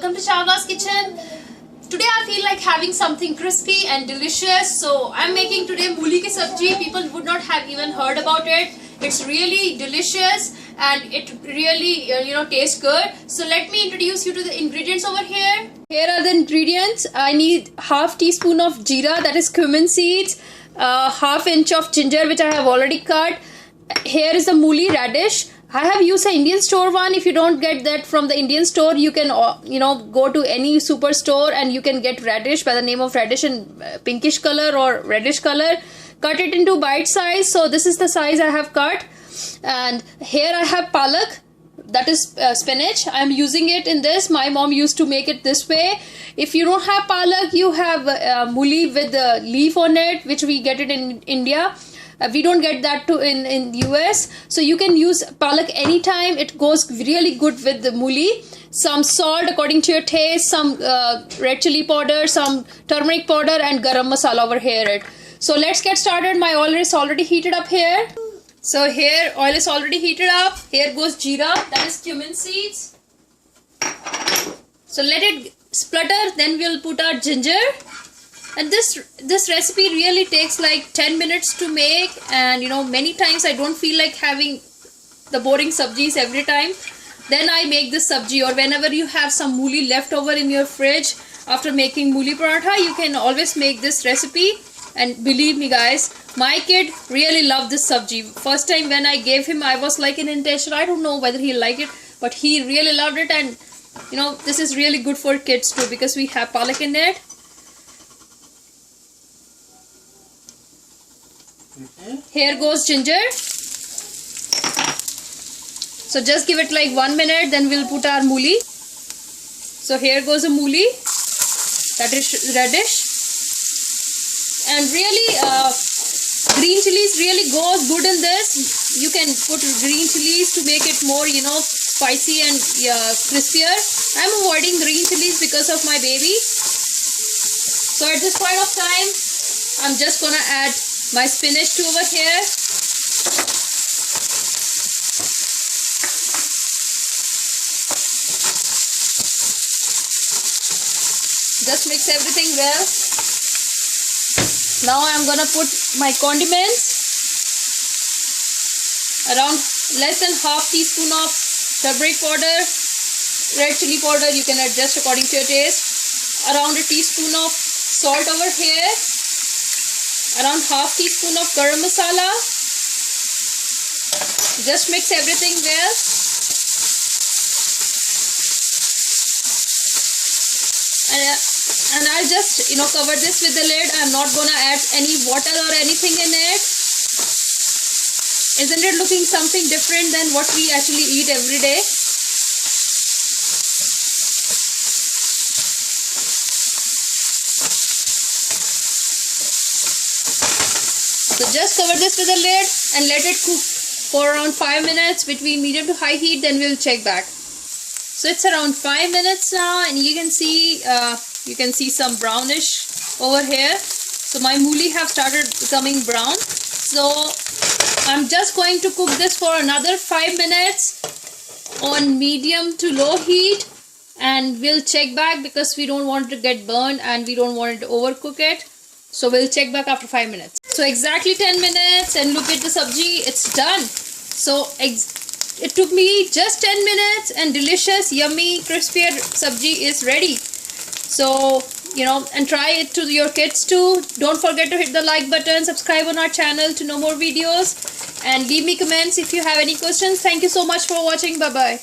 welcome to Chawla's Kitchen. Today I feel like having something crispy and delicious, so I'm making today mooli ki sabji. People would not have even heard about it. It's really delicious and it really tastes good. So let me introduce you to the ingredients over here. Here are the ingredients. I need half teaspoon of jeera, that is cumin seeds, half inch of ginger which I have already cut. Here is the mooli radish. I have used an Indian store one. If you don't get that from the Indian store, you can go to any superstore and you can get radish by the name of radish in pinkish color or reddish color. Cut it into bite size. So this is the size I have cut. And here I have palak, that is spinach. I am using it in this. My mom used to make it this way. If you don't have palak, you have mooli with the leaf on it, which we get it in India. We don't get that in US, so you can use palak anytime. It goes really good with the mooli. Some salt according to your taste, some red chili powder, some turmeric powder, and garam masala over here. So let's get started. My oil is already heated up here. So here oil is already heated up. Here goes jeera, that is cumin seeds. So let it splutter, then we'll put our ginger. And this recipe really takes like 10 minutes to make, and many times I don't feel like having the boring sabjis every time. Then I make this sabji, or whenever you have some mooli left over in your fridge after making mooli paratha, you can always make this recipe. And believe me guys, my kid really loved this sabji. First time when I gave him, I was like in intention, I don't know whether he'll like it, but he really loved it. And this is really good for kids too, because we have palak in it. Here goes ginger. So just give it like 1 minute, then we'll put our mooli. So here goes the mooli, that is radish. And really green chilies really goes good in this. You can put green chilies to make it more spicy and crispier. I'm avoiding green chilies because of my baby. So at this point of time, I'm just gonna add my spinach to over here. Just mix everything well. Now I'm gonna put my condiments. Around less than half teaspoon of turmeric powder, red chili powder, you can adjust according to your taste. Around a teaspoon of salt over here. Around half teaspoon of garam masala. Just mix everything well. And I'll just cover this with the lid. I'm not gonna add any water or anything in it. Isn't it looking something different than what we actually eat every day? So just cover this with a lid and let it cook for around 5 minutes between medium to high heat, then we'll check back. So it's around 5 minutes now, and you can see some brownish over here. So my mooli have started becoming brown. So I'm just going to cook this for another 5 minutes on medium to low heat, and we'll check back because we don't want it to get burned and we don't want it to overcook it. So we'll check back after 5 minutes. So exactly 10 minutes, and look at the sabji, it's done. So it took me just 10 minutes, and delicious, yummy, crispier sabji is ready. So, and try it to your kids too. Don't forget to hit the like button, subscribe on our channel to know more videos, and leave me comments if you have any questions. Thank you so much for watching. Bye-bye.